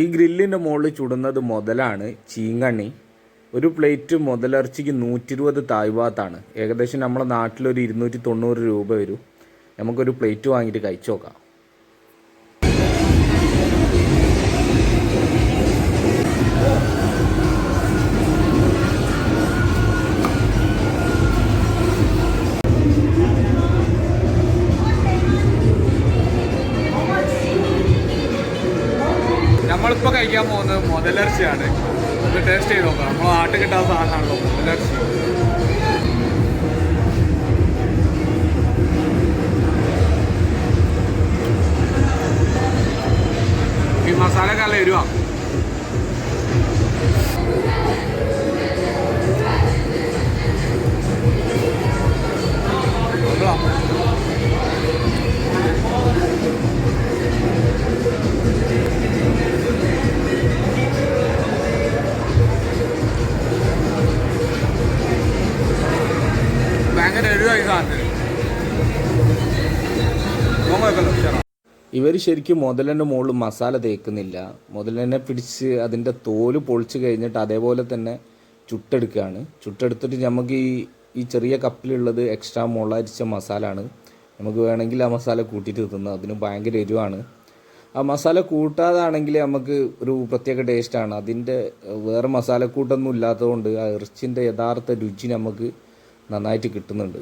ഈ ഗ്രില്ലിൻ്റെ മുകളിൽ ചുടുന്നത് മുതലാണ് ചീങ്കണ്ണി. ഒരു പ്ലേറ്റ് മുതലിറച്ചിക്ക് 120 താഴ്ഭാഗത്താണ്. ഏകദേശം നമ്മളെ നാട്ടിലൊരു 290 രൂപ വരും. നമുക്കൊരു പ്ലേറ്റ് വാങ്ങിയിട്ട് കഴിച്ചു നോക്കാം. നമ്മളിപ്പോൾ കഴിക്കാൻ പോകുന്നത് മുതലിറച്ചിയാണ്. ഇത് ടേസ്റ്റ് ചെയ്ത് നോക്കാം. നമ്മൾ നാട്ടിൽ കിട്ടാത്ത സാധനമാണല്ലോ മുതലിറച്ചി. ഈ മസാലയൊക്കെ നല്ല എരിവാണ്. ഭയങ്കര എരിവായി സാധനത്തിന്. ഇവർ ശരിക്കും മുതലിൻ്റെ മുകളിൽ മസാല തേക്കുന്നില്ല. മുതലിനെ പിടിച്ച് അതിൻ്റെ തോല് പൊളിച്ച് കഴിഞ്ഞിട്ട് അതേപോലെ തന്നെ ചുട്ടെടുക്കുകയാണ്. ചുട്ടെടുത്തിട്ട് നമുക്ക് ഈ ചെറിയ കപ്പിലുള്ളത് എക്സ്ട്രാ മുളകരിച്ച മസാല ആണ്. നമുക്ക് വേണമെങ്കിൽ ആ മസാല കൂട്ടിയിട്ട് തിന്നാം. അതിന് ഭയങ്കര എരിവാണ്. ആ മസാല കൂട്ടാതാണെങ്കിൽ നമുക്ക് ഒരു പ്രത്യേക ടേസ്റ്റാണ്. അതിൻ്റെ വേറെ മസാലക്കൂട്ടൊന്നും ഇല്ലാത്തതുകൊണ്ട് ആ ഇറച്ചിൻ്റെ യഥാർത്ഥ രുചി നമുക്ക് നന്നായിട്ട് കിട്ടുന്നുണ്ട്.